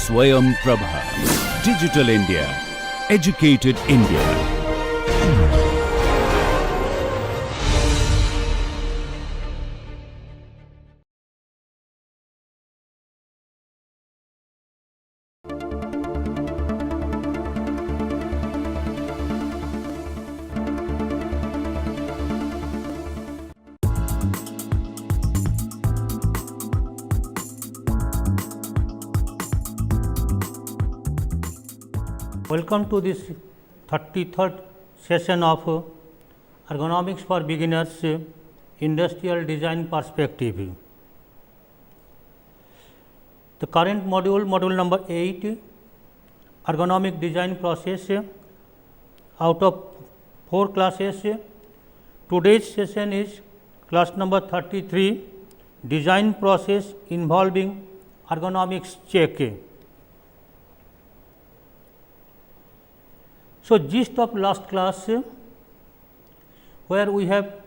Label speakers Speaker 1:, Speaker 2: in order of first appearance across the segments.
Speaker 1: Swayam Prabha. Digital India. Educated India.
Speaker 2: Welcome to this 33rd session of Ergonomics for Beginners Industrial Design Perspective. The current module, module number 8, Ergonomic Design Process, out of 4 classes. Today's session is class number 33, Design Process involving Ergonomics Check. So, gist of last class, where we have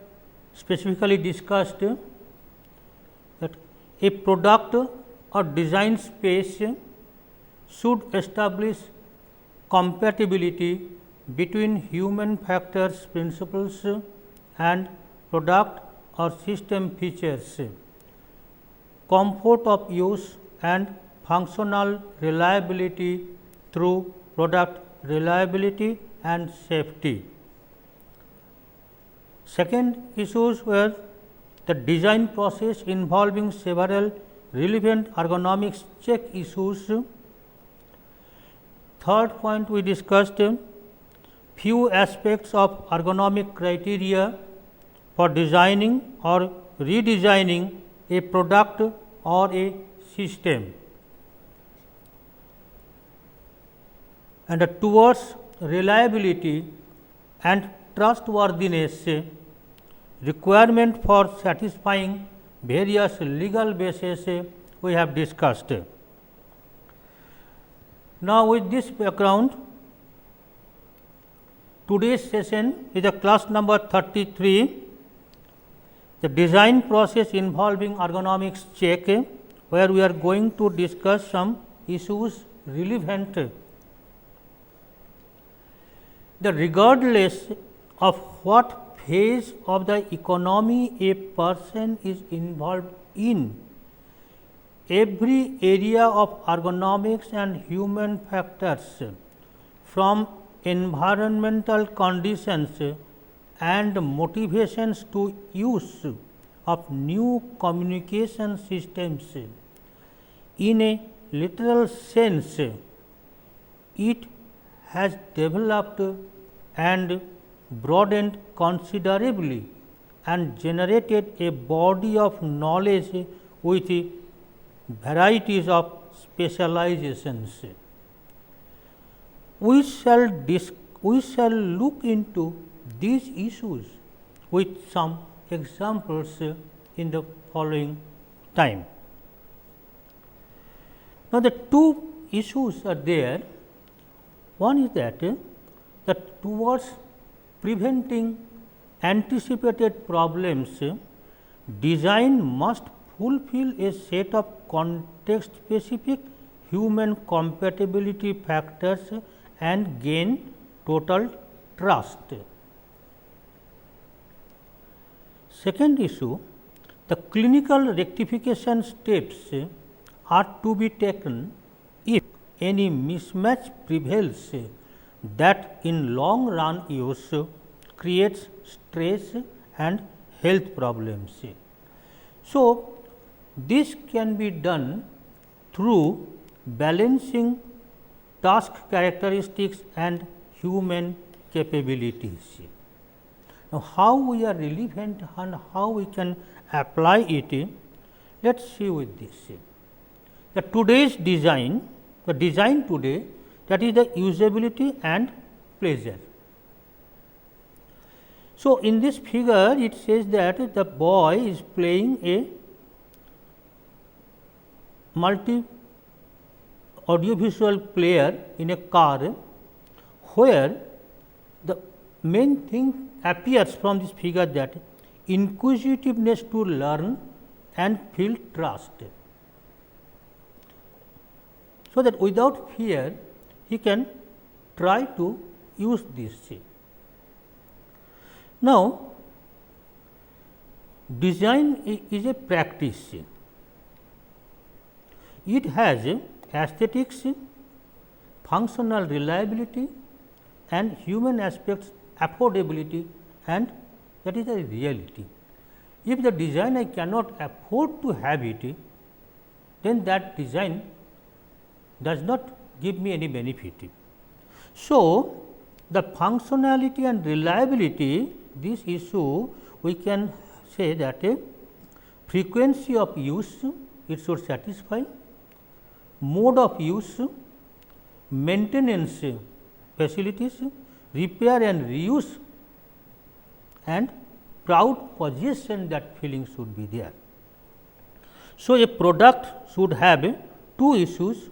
Speaker 2: specifically discussed that a product or design space should establish compatibility between human factors principles and product or system features, comfort of use and functional reliability through product reliability and safety. Second issues were the design process involving several relevant ergonomics check issues. Third point, we discussed few aspects of ergonomic criteria for designing or redesigning a product or a system. And towards reliability and trustworthiness, requirement for satisfying various legal bases we have discussed. Now, with this background, today's session is a class number 33, the design process involving ergonomics check, where we are going to discuss some issues relevant. Regardless of what phase of the economy a person is involved in, every area of ergonomics and human factors, from environmental conditions and motivations to use of new communication systems, in a literal sense, it has developed and broadened considerably and generated a body of knowledge with varieties of specializations. We shall look into these issues with some examples in the following time. Now, the two issues are there. One is that towards preventing anticipated problems, design must fulfill a set of context specific human compatibility factors and gain total trust. Second issue, the clinical rectification steps are to be taken if any mismatch prevails that in long run use creates stress and health problems. So, this can be done through balancing task characteristics and human capabilities. Now, how we are relevant and how we can apply it, let us see with this. The today's design, the design today, that is the usability and pleasure. So, in this figure it says that the boy is playing a multi audiovisual player in a car, where the main thing appears from this figure that inquisitiveness to learn and feel trust. so that without fear he can try to use this. Now, design is a practice. It has aesthetics, functional reliability and human aspects, affordability, and that is a reality. If the design I cannot afford to have it, then that design does not give me any benefit. So, the functionality and reliability, this issue we can say that frequency of use it should satisfy, mode of use, maintenance facilities, repair and reuse, and proud possession, that feeling should be there. So, a product should have two issues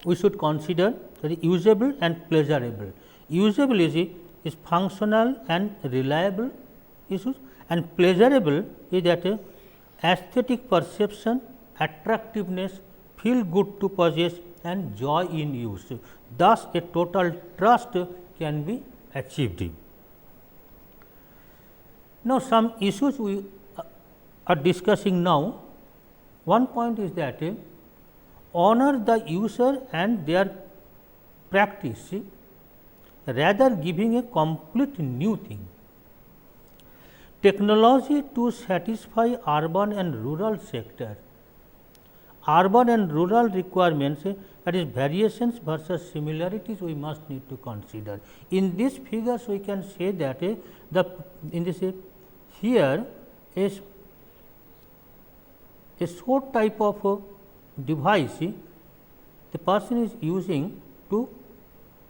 Speaker 2: we should consider, that is usable and pleasurable. Usable is functional and reliable issues, and pleasurable is that aesthetic perception, attractiveness, feel good to possess and joy in use. Thus, a total trust can be achieved. Now, some issues we are discussing now. One point is that honor the user and their practice rather giving a complete new thing. Technology to satisfy urban and rural sector. Urban and rural requirements, that is variations versus similarities, we must need to consider. In these figures we can say that in this here is a short type of device the person is using to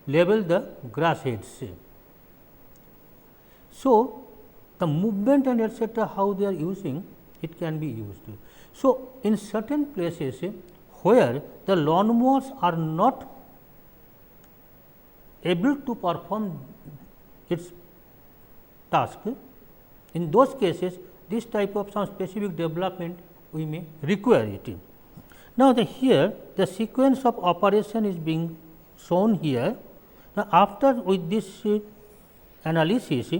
Speaker 2: level the grass heads. So, the movement and etcetera, how they are using, it can be used. So, in certain places where the lawnmowers are not able to perform its task, in those cases this type of some specific development we may require it. Now, here the sequence of operation is being shown here. Now, after with this analysis,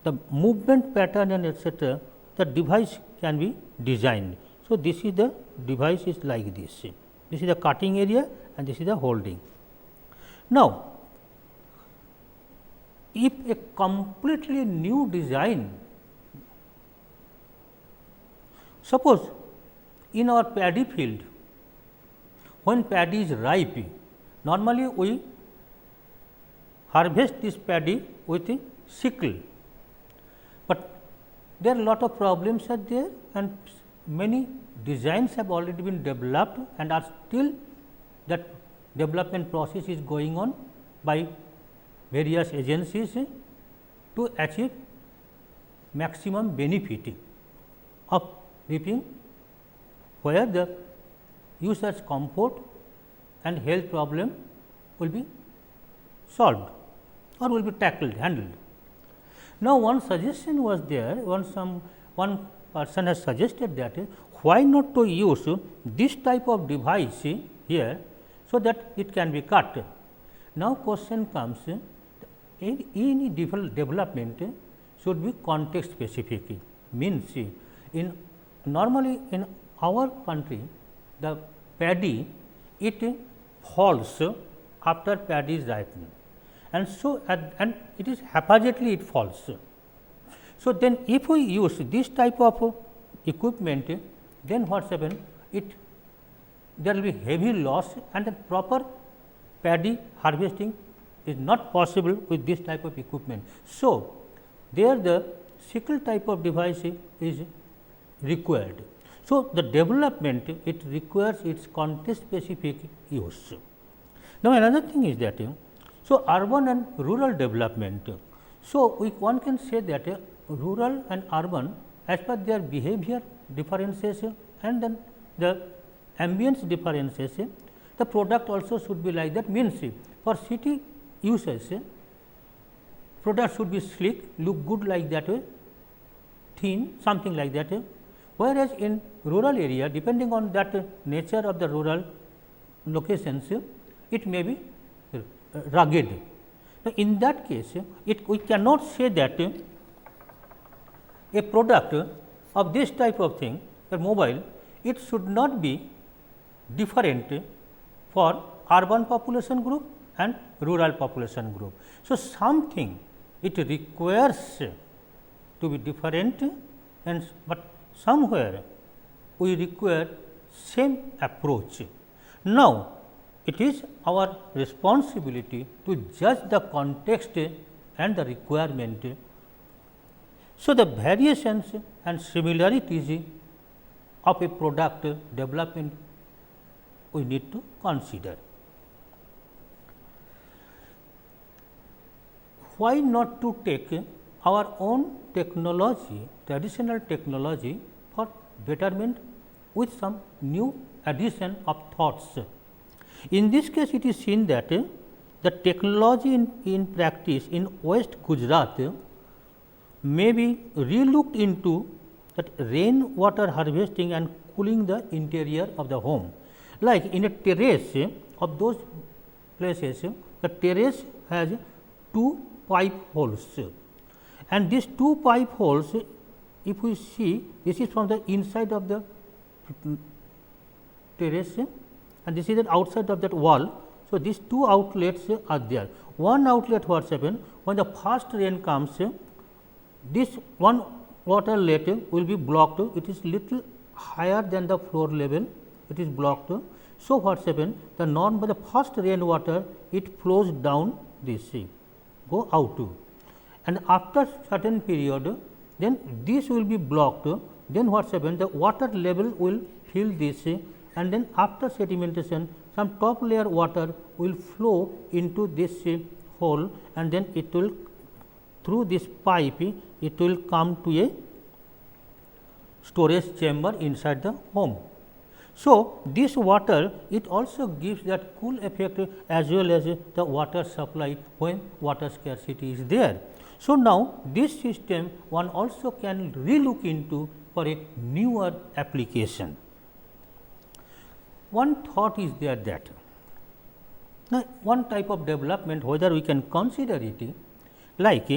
Speaker 2: the movement pattern and etcetera, the device can be designed. So, this is the device is like this. This is the cutting area and this is the holding. Now, if a completely new design, suppose in our paddy field, when paddy is ripe, normally we harvest this paddy with a sickle, but there are lot of problems are there and many designs have already been developed and are still that development process is going on by various agencies to achieve maximum benefit of reaping, where the user's comfort and health problem will be solved or will be tackled, handled. Now, one suggestion was there, one person has suggested that why not to use this type of device here, so that it can be cut. Now, question comes, any development should be context specific, means in normally in our country the paddy it falls after paddy is ripened, and so and it is haphazardly it falls. So, then if we use this type of equipment, then what happens? There will be heavy loss and the proper paddy harvesting is not possible with this type of equipment. So, there the sickle type of device is required. So, the development it requires its context specific use. Now, another thing is that so urban and rural development. So, one can say that rural and urban as per their behavior differences and then the ambience differences, the product also should be like that, means for city uses product should be sleek, look good like that way, thin, something like that. Whereas, in rural area, depending on that nature of the rural locations it may be rugged. Now, in that case we cannot say that a product of this type of thing, a mobile, it should not be different for urban population group and rural population group. So, something it requires to be different, and but somewhere we require same approach. Now, it is our responsibility to judge the context and the requirement. So, the variations and similarities of a product development we need to consider. Why not to take our own technology, traditional technology for betterment with some new addition of thoughts. In this case, it is seen that the technology in practice in West Gujarat may be relooked into that rain water harvesting and cooling the interior of the home. Like in a terrace of those places, the terrace has 2 pipe holes, and these 2 pipe holes, if we see, this is from the inside of the terrace and this is the outside of that wall. So, these 2 outlets are there. One outlet, what happens when the first rain comes, this one water let will be blocked, it is little higher than the floor level, it is blocked. So, what happens, the the first rain water it flows down this, go out, and after certain period then this will be blocked, then what happens, the water level will fill this, and then after sedimentation some top layer water will flow into this hole, and then it will through this pipe it will come to a storage chamber inside the home. So, this water it also gives that cool effect as well as the water supply when water scarcity is there. So, now this system one also can relook into for a newer application. One thought is there that now one type of development, whether we can consider it like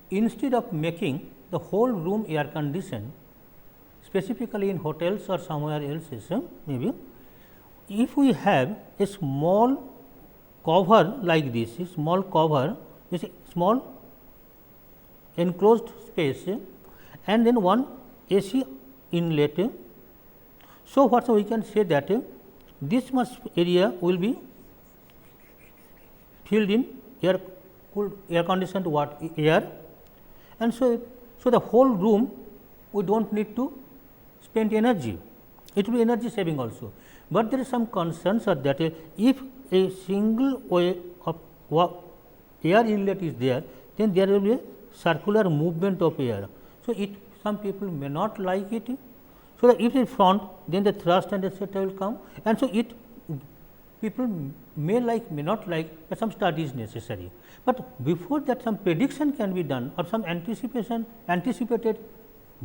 Speaker 2: instead of making the whole room air conditioned, specifically in hotels or somewhere else, maybe if we have a small cover like this, a small cover, this small enclosed space, and then one AC inlet. So, what we can say that this much area will be filled in air cooled air conditioned air, and so the whole room we do not need to spend energy, it will be energy saving also. But there is some concerns are that if a single way of air inlet is there, then there will be a circular movement of air. So, some people may not like it. So, that if in front, then the thrust and etc. will come, and so people may like, may not like, but some study is necessary. But before that some prediction can be done or some anticipated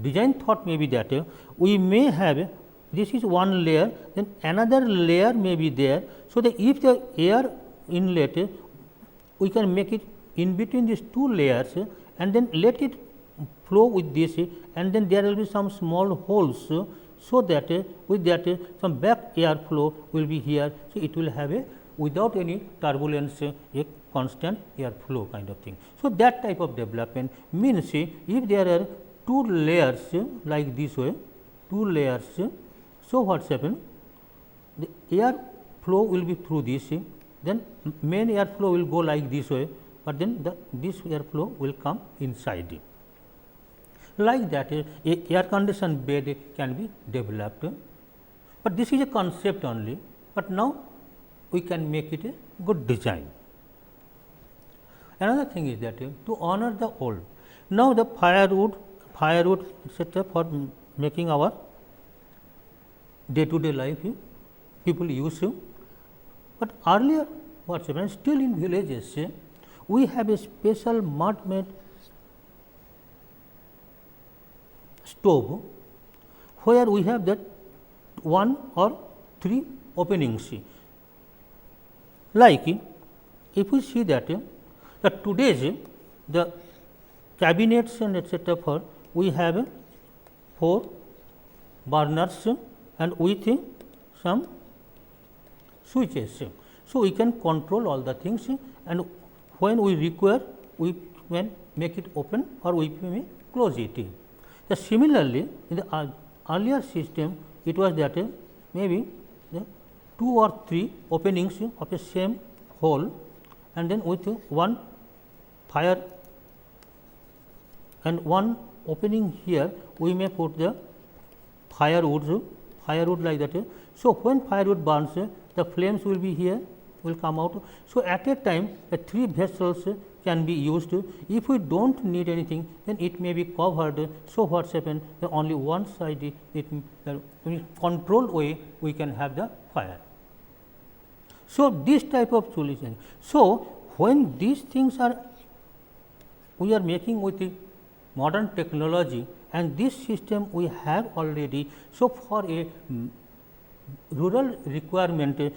Speaker 2: design thought may be that we may have this is one layer, then another layer may be there. So, that if the air inlet we can make it in between these 2 layers and then let it flow with this, and then there will be some small holes. So, that with that some back air flow will be here. So, it will have a without any turbulence a constant air flow kind of thing. So, that type of development means if there are 2 layers like this way, 2 layers. So, what is happen? The air flow will be through this, then main air flow will go like this way, but then this air flow will come inside. Like that a air conditioned bed can be developed, but this is a concept only, but now we can make it a good design. Another thing is that to honor the old, now the firewood etc. for making our day to day life people use, but earlier what happened, still in villages we have a special mud made stove where we have that 1 or 3 openings. Like if we see that today's the cabinets and etc. for we have 4 burners and with some switches. So, we can control all the things and when we require we can make it open or we may close it. Similarly, in the earlier system it was that maybe the 2 or 3 openings of the same hole and then with one fire and one opening here we may put the firewood like that. So, when firewood burns the flames will be here will come out. So, at a time the 3 vessels can be used. If we do not need anything then it may be covered. So, what is happened only one side it in controlled way we can have the fire. So, this type of solution. So, when these things are we are making with the modern technology and this system we have already. So, for a rural requirement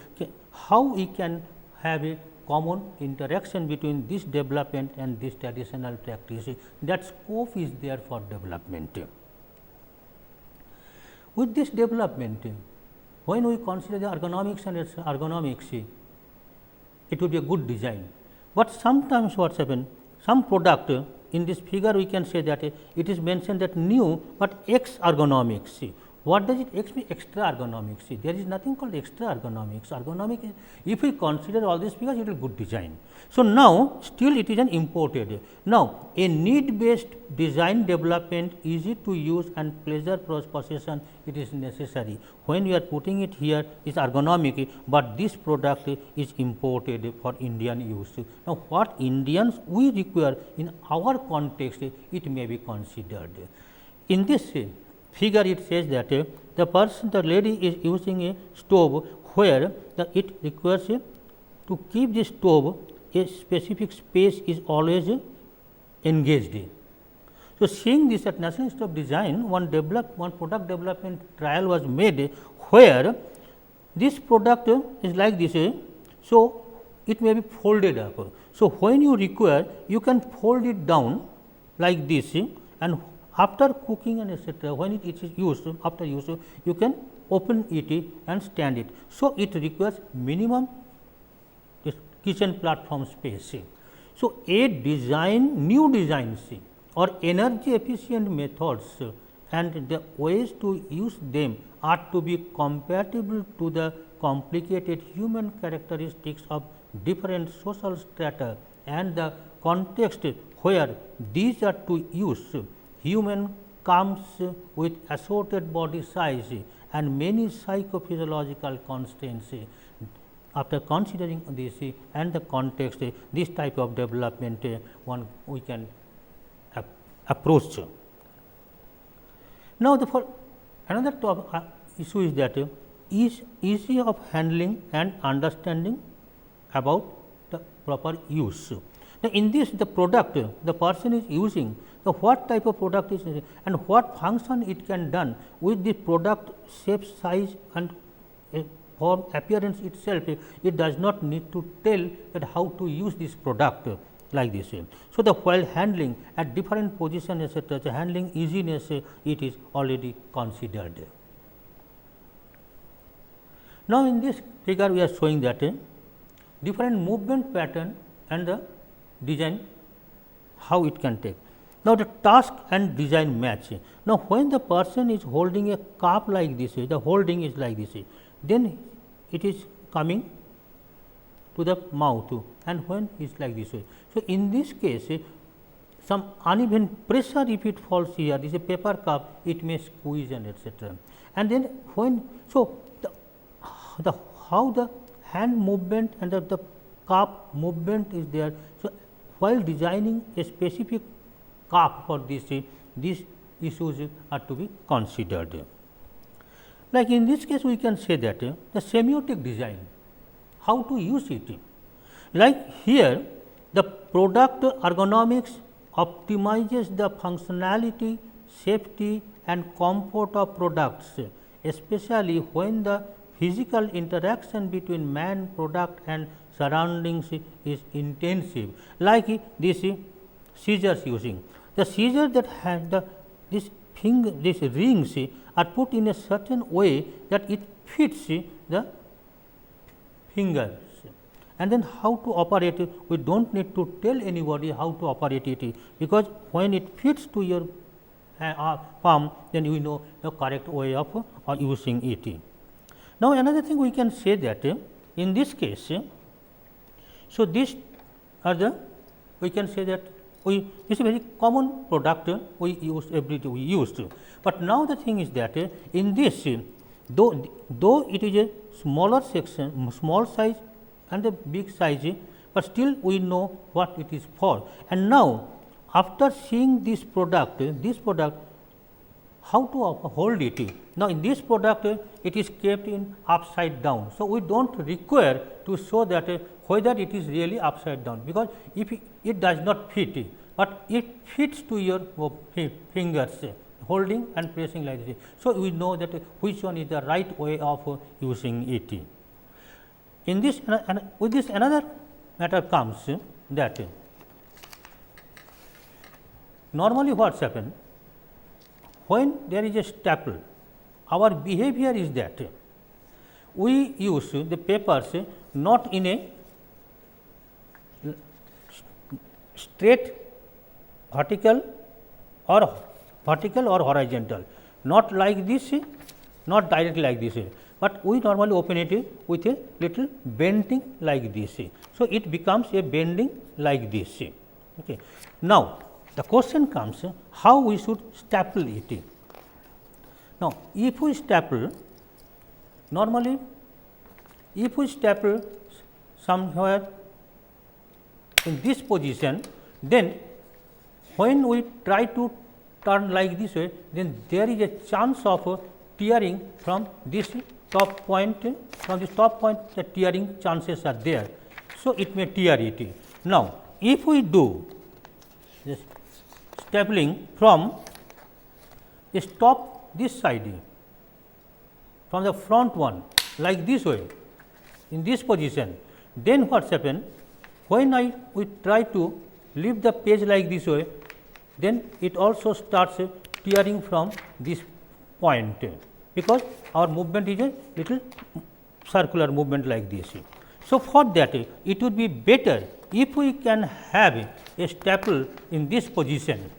Speaker 2: how we can have a common interaction between this development and this traditional practice, that scope is there for development. With this development, when we consider the ergonomics and its ergonomics, it would be a good design, but sometimes what happens, some product in this figure we can say that it is mentioned that new, but X ergonomics. What does it X mean? Extra ergonomics. There is nothing called extra ergonomics. Ergonomic is, if we consider all these figures, it is good design. So, now still it is an imported. Now, a need based design development, easy to use and pleasure possession, it is necessary. When we are putting it here is ergonomic, but this product is imported for Indian use. Now, what Indians we require in our context, it may be considered. In this figure it says that the person, the lady is using a stove where it requires to keep the stove a specific space is always engaged. So, seeing this at National Institute of Design, one product development trial was made where this product is like this. So, it may be folded up. So, when you require you can fold it down like this and after cooking and etc., when it is used, after use you can open it and stand it. So, it requires minimum kitchen platform space. So, a design, new designs or energy efficient methods and the ways to use them are to be compatible to the complicated human characteristics of different social strata and the context where these are to use. Human comes with assorted body size and many psychophysiological constraints. After considering this and the context, this type of development one we can approach. Now, for another issue is that is easy of handling and understanding about the proper use. Now, in this the product the person is using, the what type of product is and what function it can done with the product shape, size and form appearance itself, it does not need to tell that how to use this product like this. So, the while handling at different position etc., the handling easiness it is already considered. Now, in this figure we are showing that different movement pattern and the design how it can take. Now, the task and design match. Now, when the person is holding a cup like this, the holding is like this, then it is coming to the mouth and when it is like this way. So, in this case some uneven pressure if it falls here, this is a paper cup, it may squeeze and etc. And then when, so the how the hand movement and the cup movement is there. So, while designing a specific cup for this, these issues are to be considered. Like in this case, we can say that the semiotic design, how to use it. Like here, the product ergonomics optimizes the functionality, safety and comfort of products especially when the physical interaction between man, product and surroundings is intensive, like this scissors using. The scissors that have these rings are put in a certain way that it fits the fingers, and then how to operate it, we do not need to tell anybody how to operate it, because when it fits to your palm, then we know the correct way of using it. Now, another thing we can say that in this case, so these are the, we can say that this is a very common product we use every day, we used. But now the thing is that in this, though it is a smaller section, small size and a big size, but still we know what it is for. And now, after seeing this product, how to hold it. Now, in this product it is kept in upside down. So, we do not require to show that whether it is really upside down, because if it does not fit, but it fits to your fingers, holding and pressing like this. So, we know that which one is the right way of using it. In this, with this another matter comes that normally what happens when there is a staple, our behavior is that we use the papers not in a straight vertical or horizontal, not like this, not directly like this, but we normally open it with a little bending like this. So, it becomes a bending like this. Okay. Now, the question comes how we should staple it. Now, if we staple, normally if we staple somewhere in this position, then when we try to turn like this way, then there is a chance of tearing from this top point, the tearing chances are there. So, it may tear it. Now, if we do this stapling from this side, from the front one like this way, in this position, then what happens when we try to leave the page like this way, then it also starts tearing from this point, because our movement is a little circular movement like this. So, for that it would be better if we can have a staple in this position.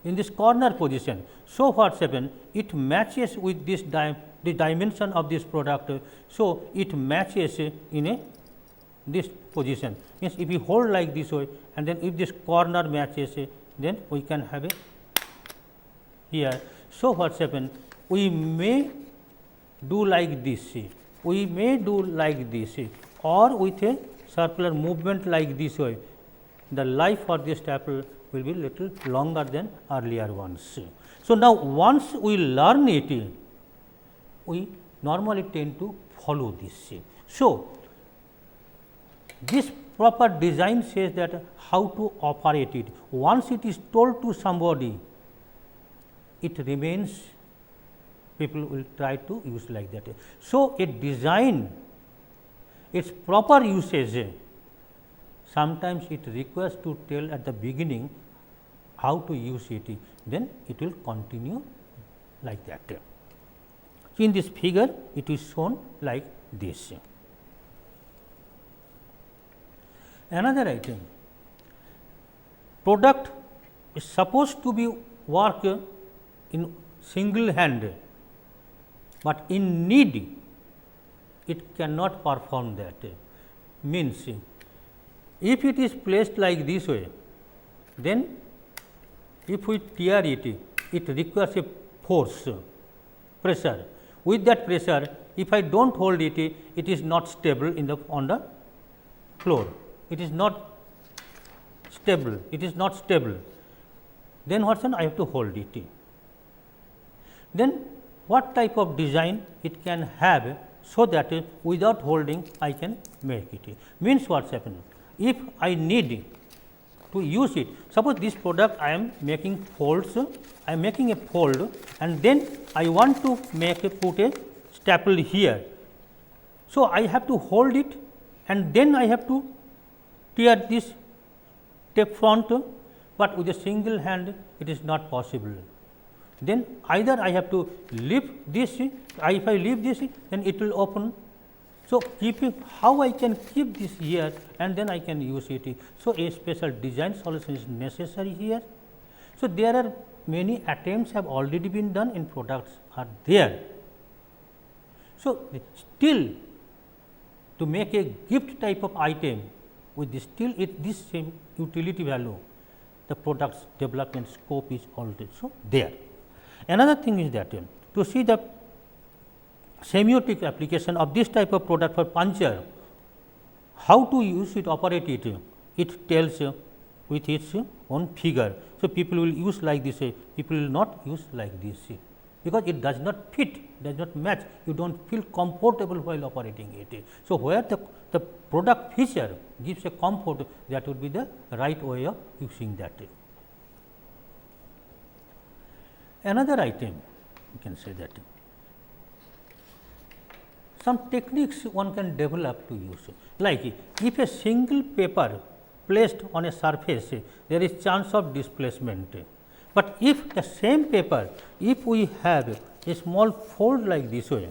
Speaker 2: In this corner position. So, what happens? It matches with this the dimension of this product. So, it matches in this position, means if we hold like this way, and then if this corner matches, then we can have a here. So, what happens? We may do like this, or with a circular movement like this way, the life of this staple will be little longer than earlier ones. So, now once we learn it, we normally tend to follow this. So, this proper design says that how to operate it. Once it is told to somebody, it remains, people will try to use like that. So, a design, its proper usage, sometimes it requires to tell at the beginning how to use it, then it will continue like that. So, in this figure it is shown like this. Another item, product is supposed to be work in single hand, but in need it cannot perform that. Means if it is placed like this way, then if we tear it, it requires a force, pressure. With that pressure, if I do not hold it, it is not stable on the floor. It is not stable. Then what happens? I have to hold it. Then what type of design it can have, so that without holding I can make it. Means what happens? If I need to use it. Suppose this product I am making folds, I am making a fold and then I want to put a staple here. So, I have to hold it and then I have to tear this tape front, but with a single hand it is not possible. Then either I have to lift this, if I leave this then it will open. So, keeping how I can keep this here and then I can use it. So, a special design solution is necessary here. So, there are many attempts have already been done in products are there. So, still to make a gift type of item with this still this same utility value, the product's development scope is also there. Another thing is that to see the semiotic application of this type of product for puncture, how to use it, operate it, it tells with its own figure. So, people will use like this, people will not use like this, because it does not fit, does not match, you do not feel comfortable while operating it. So, where the product feature gives a comfort, that would be the right way of using that. Another item, you can say that some techniques one can develop to use, like if a single paper placed on a surface, there is chance of displacement. But if the same paper, if we have a small fold like this way,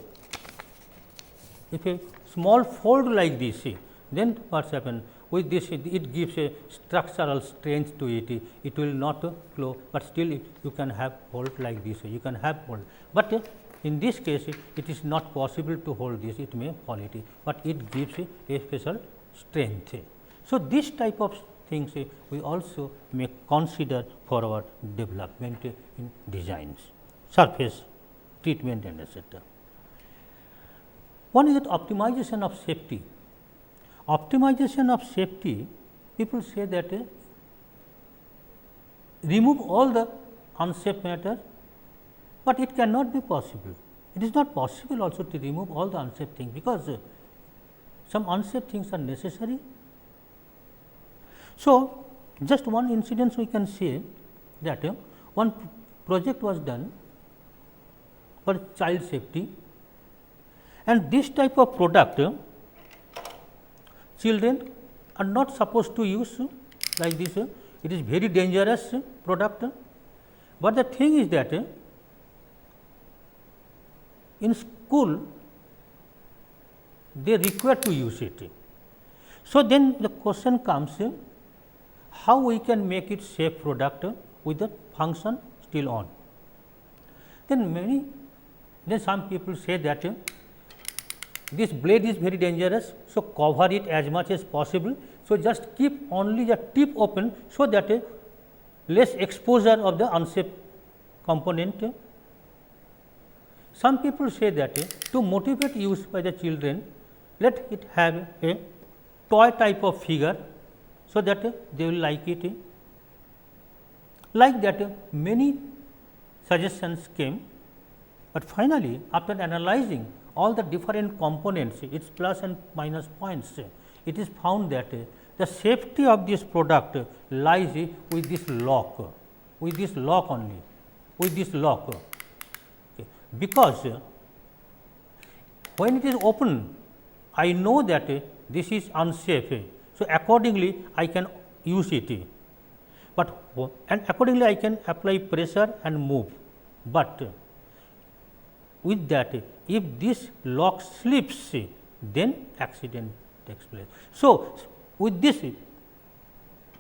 Speaker 2: if a small fold like this, then what happens? With this it gives a structural strength to it, it will not flow, but still you can have hold like this, you can have hold. But in this case it is not possible to hold this, it may fall it, but it gives a special strength. So, this type of things we also may consider for our development in designs, surface treatment and etc. One is that optimization of safety. Optimization of safety, people say that remove all the unsafe matter, but it cannot be possible. It is not possible also to remove all the unsafe things, because some unsafe things are necessary. So, just one incident we can say that one project was done for child safety, and this type of product children are not supposed to use like this, it is very dangerous product. But the thing is that in school they require to use it. So, then the question comes, how we can make it safe product with the function still on. Then some people say that this blade is very dangerous, so cover it as much as possible. So, just keep only the tip open, so that less exposure of the unsafe component. Some people say that to motivate use by the children, let it have a toy type of figure, so that they will like it. Like that many suggestions came, but finally after analyzing all the different components, its plus and minus points, it is found that the safety of this product lies with this lock, only, with this lock. Okay. Because when it is open, I know that this is unsafe. So, accordingly I can use it, but and accordingly I can apply pressure and move. But with that, if this lock slips, then accident takes place. So, with this,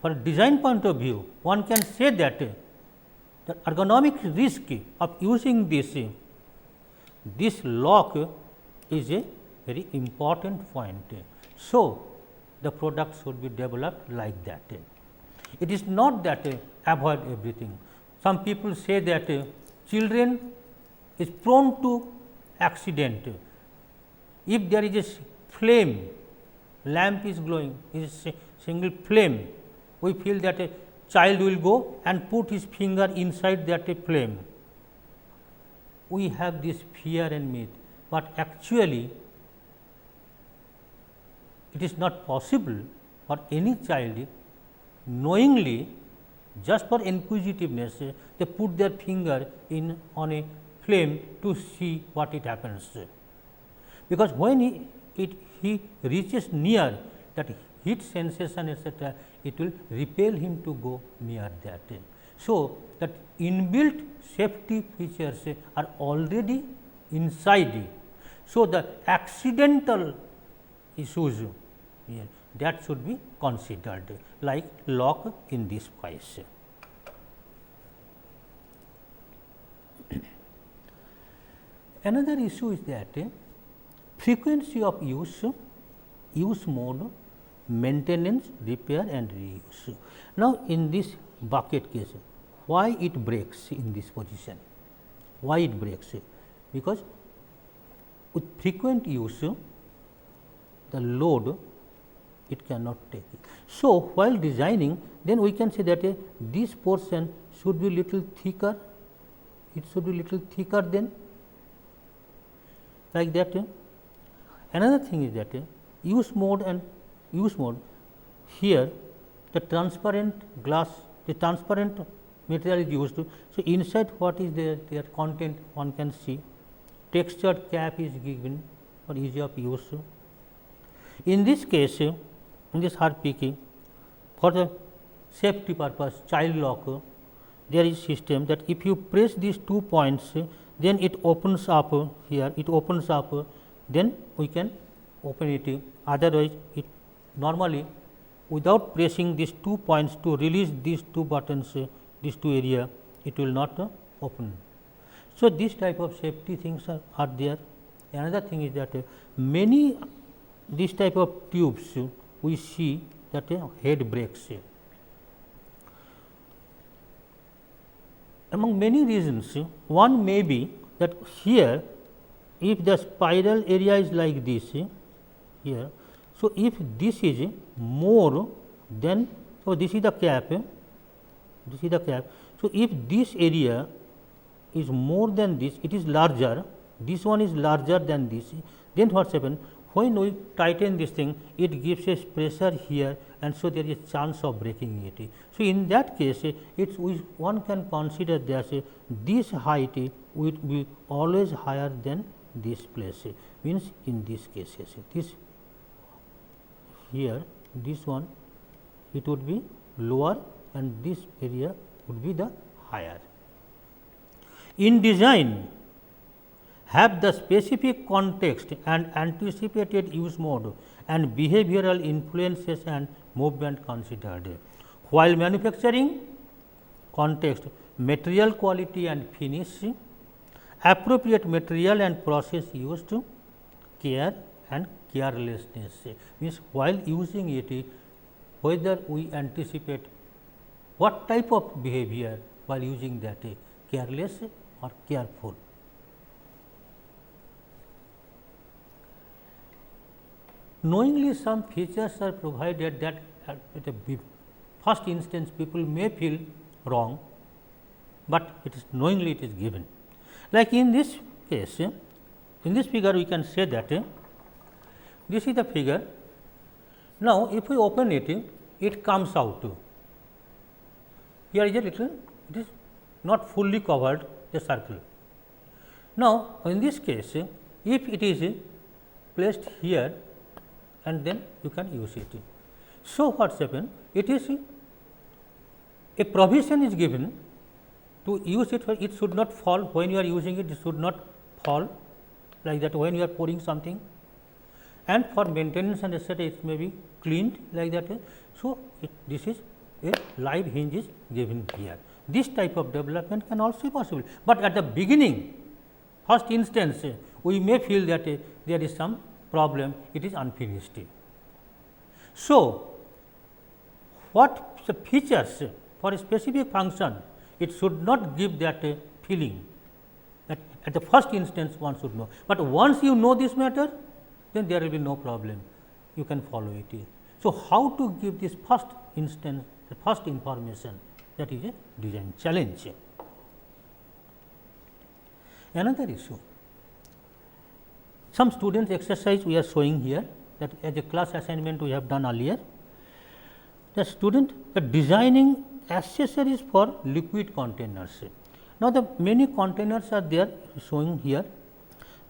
Speaker 2: for design point of view, one can say that the ergonomic risk of using this lock is a very important point. So, the product should be developed like that. It is not that avoid everything. Some people say that children is prone to accident. If there is a flame, lamp is glowing, is a single flame, we feel that a child will go and put his finger inside that flame. We have this fear and myth, but actually it is not possible for any child knowingly, just for inquisitiveness, they put their finger on a flame to see what it happens. Because when he reaches near, that heat sensation etc., it will repel him to go near that. So, that inbuilt safety features are already inside. So, the accidental issues that should be considered, like lock in this wise. Another issue is that frequency of use mode, maintenance, repair and reuse. Now, in this bucket case, why it breaks in this position? Why it breaks? Because with frequent use, the load it cannot take it. So, while designing, then we can say that this portion should be little thicker, it should be little thicker than like that. Another thing is that use mode and use mode, here the transparent glass, the transparent material is used. So, inside what is their content one can see, textured cap is given for ease of use. In this case, in this harpiking, for the safety purpose, child lock, there is system that if you press these 2 points, then it opens up here, it opens up, then we can open it. Otherwise, it normally without pressing these 2 points to release these 2 buttons, these 2 area, it will not open. So, this type of safety things are there. Another thing is that many this type of tubes we see that head breaks. Among many reasons, one may be that here if the spiral area is like this here. So, if this is more than, so this is the cap, this is the cap. So, if this area is more than this, it is larger, this one is larger than this, then what happens? When we tighten this thing, it gives a pressure here, and so there is a chance of breaking it. So, in that case, one can consider that this height would be always higher than this place, means in this case, this here, this one it would be lower and this area would be the higher. In design, have the specific context and anticipated use mode and behavioral influences and movement considered. While manufacturing, context, material quality and finish, appropriate material and process used, care and carelessness, means while using it, whether we anticipate what type of behavior while using that, careless or careful. Knowingly, some features are provided that at the first instance people may feel wrong, but it is knowingly it is given. Like in this case, in this figure we can say that this is the figure. Now, if we open it, it comes out. Here is a little, it is not fully covered the circle. Now, in this case, if it is placed here, and then you can use it. So, what has happened? It is a provision is given to use it, it should not fall when you are using it, it should not fall like that when you are pouring something, and for maintenance and etc., it may be cleaned like that. So, this is a live hinge is given here. This type of development can also be possible, but at the beginning, first instance, we may feel that there is some problem, it is unfinished. So, what the features for a specific function, it should not give that feeling that at the first instance one should know, but once you know this matter, then there will be no problem, you can follow it. So, how to give this first instance, the first information, that is a design challenge. Another issue, some students exercise we are showing here, that as a class assignment we have done earlier. the student designing accessories for liquid containers. Now, the many containers are there showing here.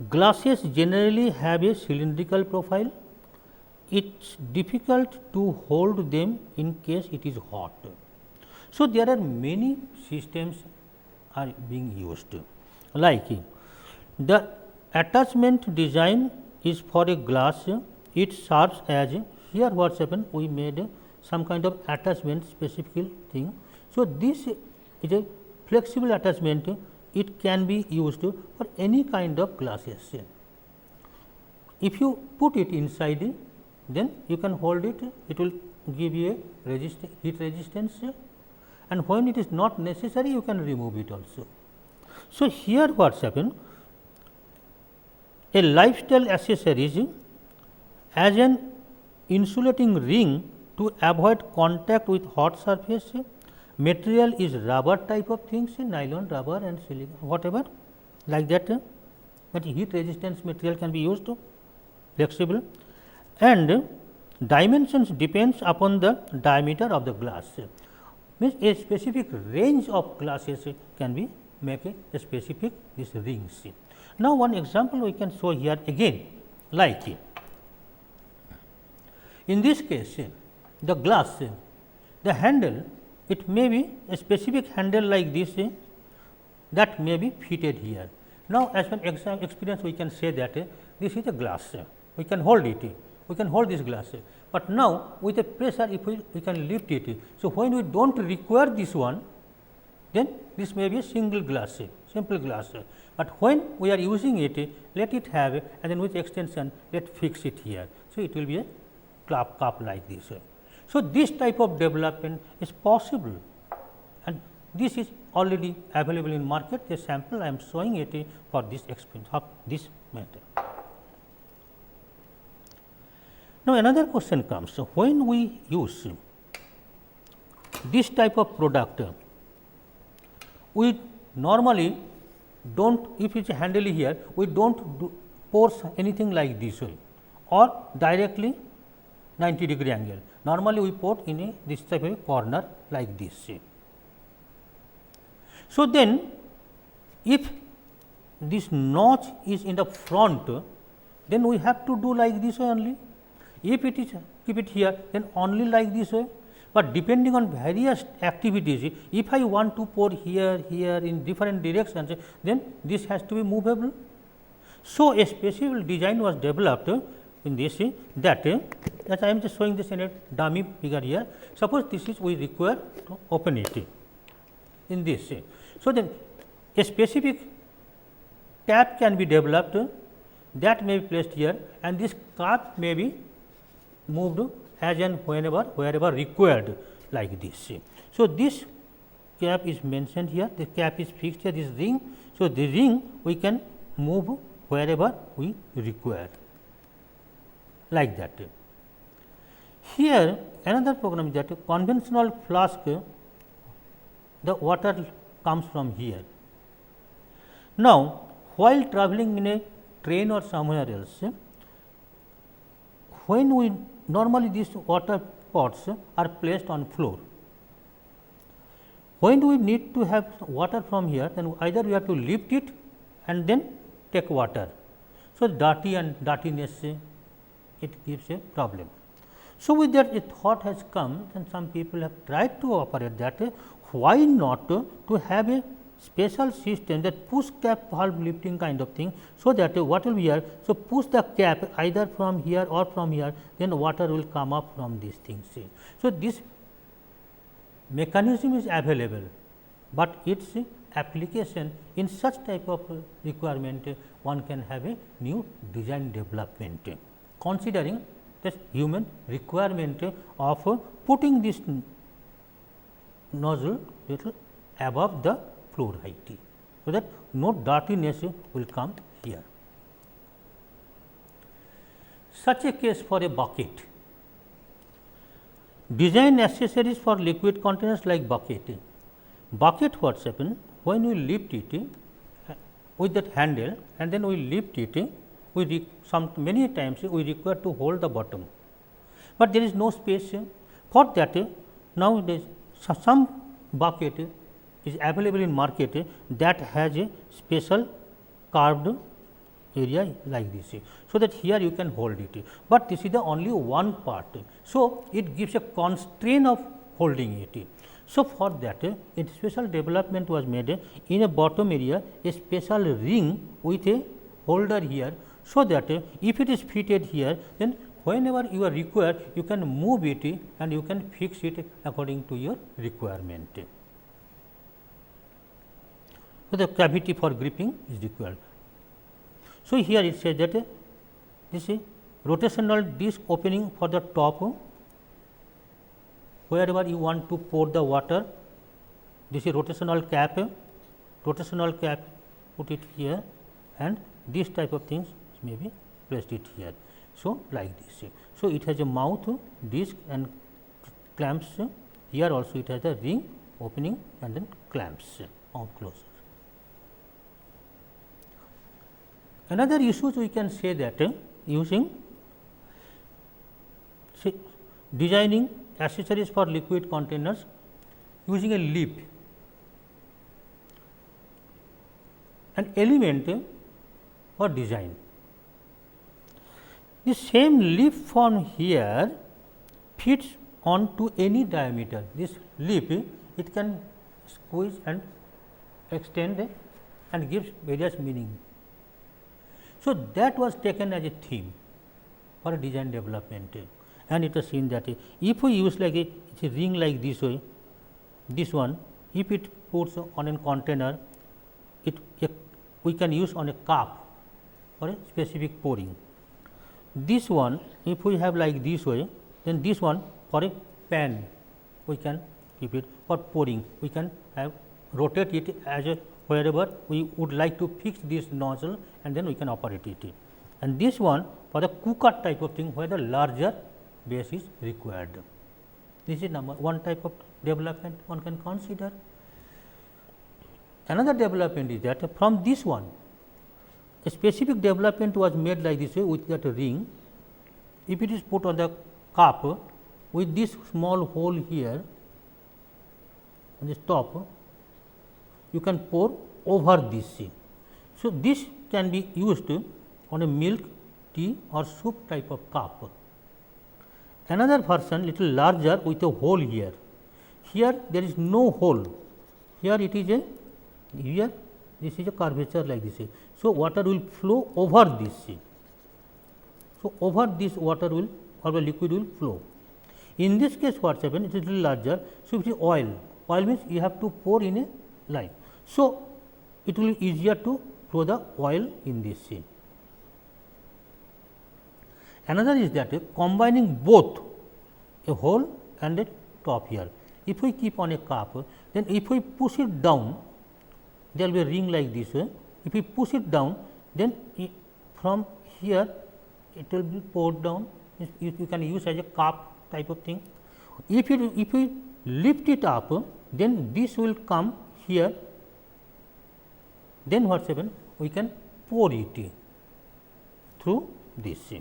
Speaker 2: Glasses generally have a cylindrical profile. It is difficult to hold them in case it is hot. So, there are many systems are being used, like the attachment design is for a glass. It serves as here what happened, we made some kind of attachment specific thing. So, this is a flexible attachment, it can be used for any kind of glasses. If you put it inside, then you can hold it, it will give you a heat resistance, and when it is not necessary you can remove it also. So, here what happened, a lifestyle accessories as an insulating ring to avoid contact with hot surface. Material is rubber type of things, nylon, rubber and silicone, whatever like that, but heat resistance material can be used, flexible, and dimensions depends upon the diameter of the glass. Means a specific range of glasses can be make a specific this rings. Now, one example we can show here again, like in this case the glass, the handle, it may be a specific handle like this that may be fitted here. Now, as an experience we can say that this is a glass, we can hold it, we can hold this glass, but now with a pressure if we can lift it. So, when we do not require this one, then this may be a single glass, simple glass, but when we are using it, let it have and then with extension let fix it here. So, it will be a cup like this. So, this type of development is possible and this is already available in market. The sample I am showing it for this experience of this matter. Now, another question comes. So, when we use this type of product, we normally do not, if it is handle here, we do not pour anything like this way or directly 90-degree angle. Normally, we put in this type of corner like this. So, then if this notch is in the front, then we have to do like this way only. If it is keep it here, then only like this way, but depending on various activities, if I want to pour here in different directions, then this has to be movable. So, a specific design was developed in this that as I am just showing this in a dummy figure here. Suppose this is we require to open it in this. So, then a specific cap can be developed that may be placed here and this cap may be moved as and wherever required like this. So, this cap is mentioned here, the cap is fixed here, this ring. So, the ring we can move wherever we require like that. Here another program is that conventional flask, the water comes from here. Now, while travelling in a train or somewhere else, when we normally these water pots are placed on floor. When we need to have water from here, then either we have to lift it and then take water. So, dirtiness it gives a problem. So, with that a thought has come and some people have tried to operate that, why not to have a special system that push cap valve lifting kind of thing. So, that what will be here? So, push the cap either from here or from here, then water will come up from these things. So, this mechanism is available, but its application in such type of requirement one can have a new design development, considering the human requirement of putting this nozzle little above the floor height, so that no dirtiness will come here. Such a case for a bucket. Design accessories for liquid containers like bucket. Bucket what happen when we lift it with that handle and then we lift it, many times we require to hold the bottom, but there is no space. For that now there is some bucket is available in market that has a special carved area like this. So, that here you can hold it, but this is the only one part. So, it gives a constraint of holding it. So, for that a special development was made in a bottom area, a special ring with a holder here. So, that if it is fitted here, then whenever you are required, you can move it and you can fix it according to your requirement. So, the cavity for gripping is required. So, here it says that this is rotational disc opening for the top, wherever you want to pour the water. This is rotational cap, put it here, and this type of things maybe placed it here. So, like this. So, it has a mouth, disc and clamps. Here also it has a ring opening and then clamps, mouth closer. Another issues we can say that using designing accessories for liquid containers using a lip. An element for design. The same lip form here fits on to any diameter. This lip it can squeeze and extend and gives various meaning. So, that was taken as a theme for a design development, and it was seen that if we use like a ring like this way, this one if it puts on a container, we can use on a cup for a specific pouring. This one if we have like this way, then this one for a pan we can keep it for pouring, we can have rotate it as a wherever we would like to fix this nozzle, and then we can operate it. And this one for the cooker type of thing, where the larger base is required. This is number one type of development one can consider. Another development is that from this one a specific development was made like this way with that ring. If it is put on the cup with this small hole here on this top, you can pour over this. So, this can be used on a milk, tea or soup type of cup. Another version little larger with a hole here. Here there is no hole. Here it is here this is a curvature like this. So, water will flow over this. So, over this water will or the liquid will flow. In this case what happens, it is little larger. So, it is oil. Oil means you have to pour in a line. So, it will be easier to throw the oil in this. Another is that combining both a hole and a top here. If we keep on a cup, then if we push it down, there will be a ring like this. If we push it down, then from here it will be poured down. You can use as a cup type of thing. If we lift it up, then this will come here. Then what happens? We can pour it through this.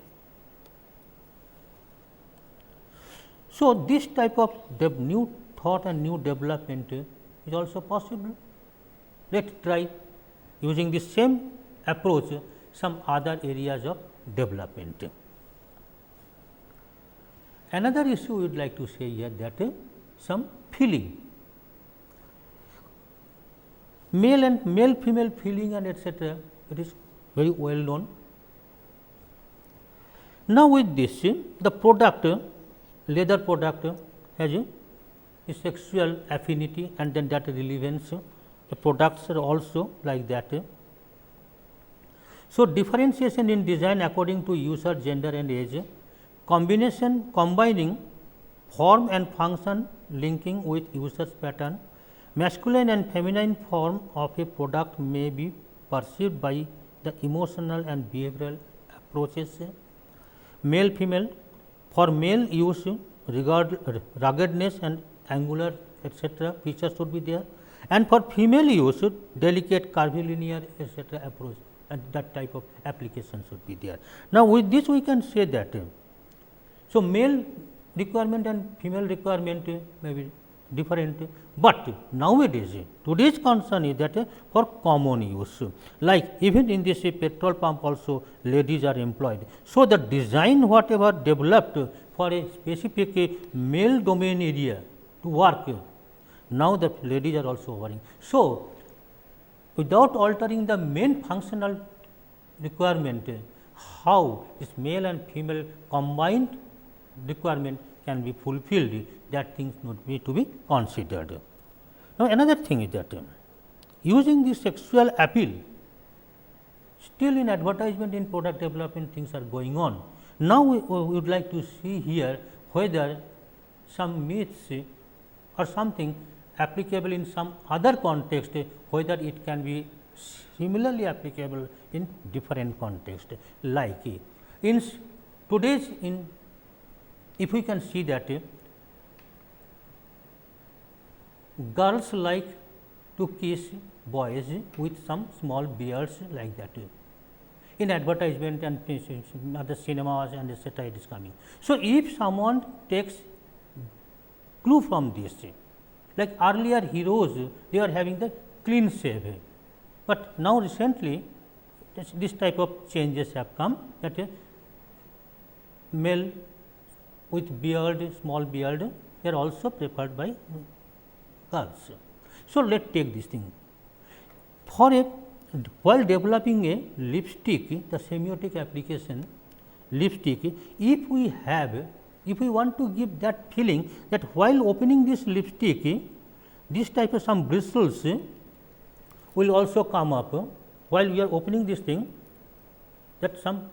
Speaker 2: So, this type of new thought and new development is also possible. Let us try using the same approach some other areas of development. Another issue we would like to say here that some filling. Male female filling and etc. It is very well known. Now, with this the product leather product has a sexual affinity and then that relevance. The products are also like that. So, differentiation in design according to user gender and age, combining form and function linking with user's pattern. Masculine and feminine form of a product may be perceived by the emotional and behavioral approaches. Male female, for male use ruggedness and angular etc. features should be there, and for female use delicate curvilinear etc. approach and that type of application should be there. Now, with this we can say that so male requirement and female requirement may be different, but nowadays today's concern is that for common use, like even in this petrol pump also ladies are employed. So, the design whatever developed for a specific male domain area to work, now the ladies are also wearing. So, without altering the main functional requirement, how this male and female combined requirement can be fulfilled, that things need to be considered. Now, another thing is that using the sexual appeal, still in advertisement, in product development things are going on. Now, we would like to see here whether some myths or something applicable in some other context, whether it can be similarly applicable in different context. Like in today's if we can see that girls like to kiss boys with some small beards like that. In advertisement and other cinemas and etc. it is coming. So, if someone takes clue from this, like earlier heroes, they are having the clean shave, but now recently this type of changes have come, that male with beard, small beard, they are also preferred by girls. So, let us take this thing. For a while developing a lipstick, the semiotic application lipstick, if we want to give that feeling that while opening this lipstick, this type of some bristles will also come up while we are opening this thing, that some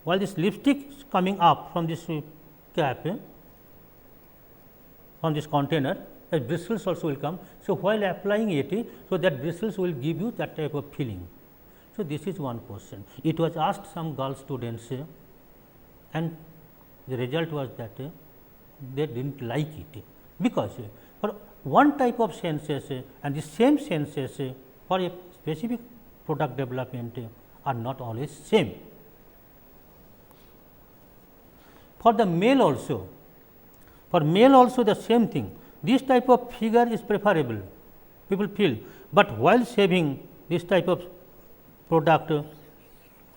Speaker 2: while this lipstick is coming up from this cap, from this container, the bristles also will come. So, while applying it, so that bristles will give you that type of feeling. So, this is one question. It was asked some girl students and the result was that they did not like it, because for one type of senses and the same senses for a specific product development are not always same. For the male also, the same thing. This type of figure is preferable, people feel, but while saving this type of product,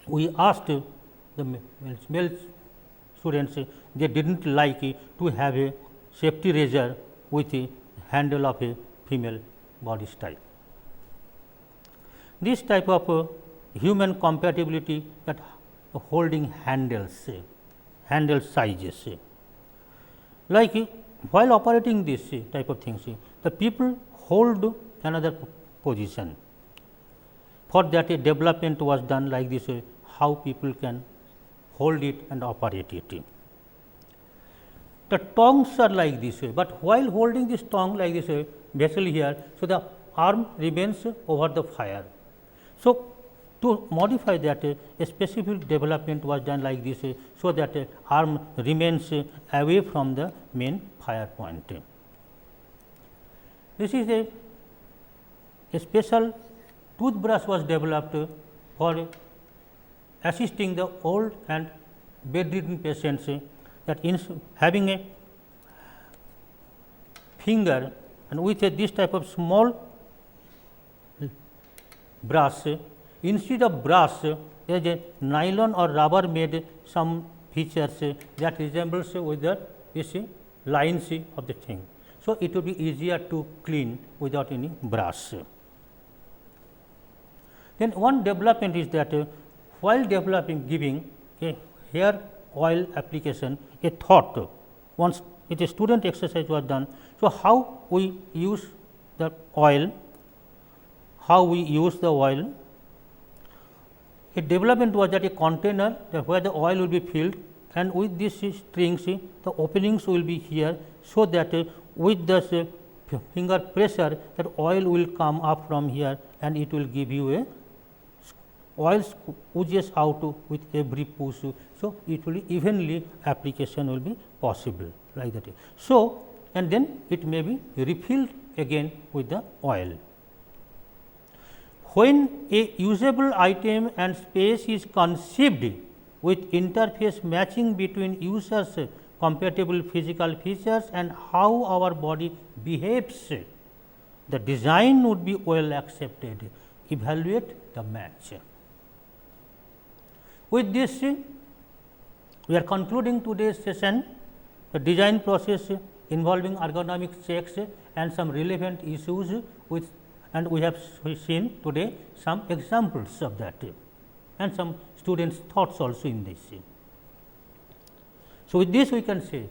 Speaker 2: we asked the male students, they did not like to have a safety razor with a handle of a female body style. This type of human compatibility, that holding handles, handle sizes, like while operating this type of things, the people hold another position. For that a development was done like this, how people can hold it and operate it. The tongues are like this way, but while holding this tongue like this way, vessel here, so the arm remains over the fire. So, to modify that, a specific development was done like this, so that arm remains away from the main fire point. This is a special toothbrush was developed for assisting the old and bedridden patients, that in having a finger and with this type of small brush, instead of brush there is a nylon or rubber made some features that resembles with the this lines of the thing. So, it will be easier to clean without any brush. Then one development is that while developing, giving a hair oil application, a thought, once it a student exercise was done. So, how we use the oil, a development was that a container where the oil will be filled, and with this strings the openings will be here. So, that with the finger pressure, that oil will come up from here and it will give you a oil oozes out with every push. So, it will evenly application will be possible like that. So, and then it may be refilled again with the oil. When a usable item and space is conceived with interface matching between users compatible physical features and how our body behaves, the design would be well accepted. Evaluate the match. With this, we are concluding today's session. The design process involving ergonomic checks and some relevant issues with, and we have seen today some examples of that and some students' thoughts also in this. So, with this we can say,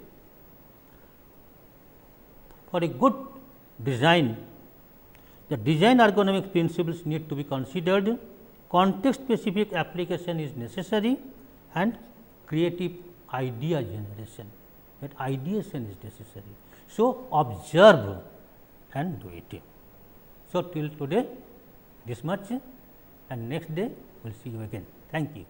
Speaker 2: for a good design, the design ergonomic principles need to be considered, context specific application is necessary and creative idea generation, that ideation is necessary. So, observe and do it. So, till today this much, and next day we will see you again. Thank you.